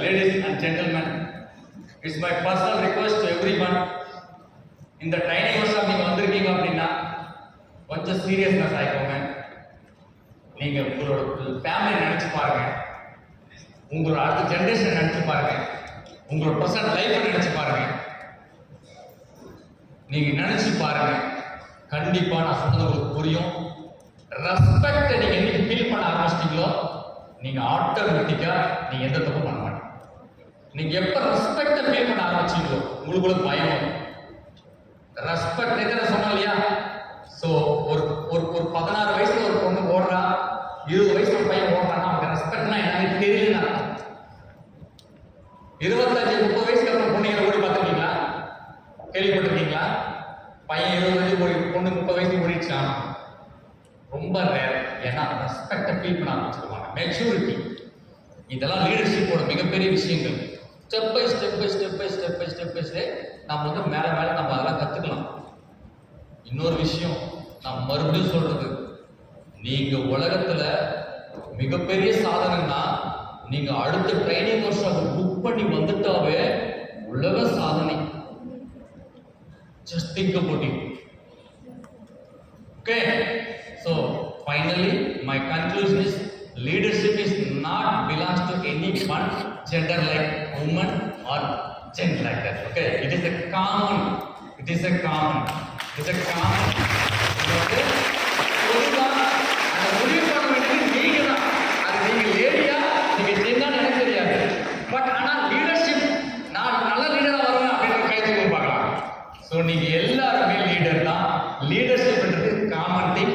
ladies and gentlemen, it's my personal request to everyone. இந்த training வருஷம் நீங்க வந்திருக்கீங்க அப்படின்னா கொஞ்சம் சீரியஸ்னஸ் ஆயிக்கோங்க. நீங்க உங்களோட ஃபேமிலி நினைச்சு பாருங்க, உங்களோட அடுத்த ஜெனரேஷன் நினைச்சு பாருங்க, உங்களோட பர்சனல் லைஃப் நினைச்சு பாருங்க. நீங்க நினைச்சு பாருங்க, கண்டிப்பா நான் சொன்னது உங்களுக்கு புரியும். ரெஸ்பெக்ட் நீங்க என்னைக்கு ஃபீல் பண்ண ஆரம்பிச்சிட்டீங்களோ நீங்க ஆட்டோமேட்டிக்கா நீங்க எந்த தப்பு பண்ண மாட்டீங்க. நீங்க எப்ப ரெஸ்பெக்ட் ஃபீல் பண்ண ஆரம்பிச்சீங்களோ உங்களுக்குள்ள பயம் வரும். ரெஸ்பெக்ட் நேற்று சொன்னோம் இல்லையா? ஸோ ஒரு ஒரு ஒரு 16 வயசுல ஒரு பொண்ணு ஓடுறா, 20 வயசுல ஒரு பையன் ஓடுறான்னா அவங்க ரெஸ்பெக்ட்னா என்னன்னு தெரியலன்னு அர்த்தம். 25-30 வயசுக்கு அப்புறம் பொண்ணுங்களை ஓடி பார்த்துருக்கீங்களா? கேள்விப்பட்டிருக்கீங்களா? பையன் 20 வயசு ஓடி, பொண்ணு 30 வயசுக்கு ஓடிடுச்சான். ரொம்ப ரேர். ஏன்னா ரெஸ்பெக்டை ஃபீல் பண்ண ஆரம்பிச்சிருவாங்க. மெச்சூரிட்டி, இதெல்லாம் லீடர்ஷிப்போட மிகப்பெரிய விஷயங்கள். ஸ்டெப் பை ஸ்டெப் நம்ம வந்து மேல நம்ம அதெல்லாம் கத்துக்கலாம். இன்னொரு விஷயம் நான் மறுபடியும் சொல்றது, நீங்க உலகத்துல மிகப்பெரிய சாதனைன்னா நீங்க அடுத்த ட்ரைனிங் ஒர்க் புக் பண்ணி வந்துட்டாவே உலக சாதனை. Just think about it. Okay, so finally my conclusion is leadership is not belongs to any one gender like woman or gender like that. Okay, it is a common. பொதுவா அந்த முடிவு பண்ண வேண்டியது நீங்க தான். அது நீங்க லேடியா நீங்க ஜென்னா எனக்கு தெரியாது. பட் ஆனா லீடர்ஷிப் நான் நல்ல லீடரா வருவேன் அப்படின்னு கை தூக்கி பார்க்கலாம். ஸோ நீங்க எல்லாருமே லீடர் தான். லீடர்ஷிப்ன்றது காமன் திங்.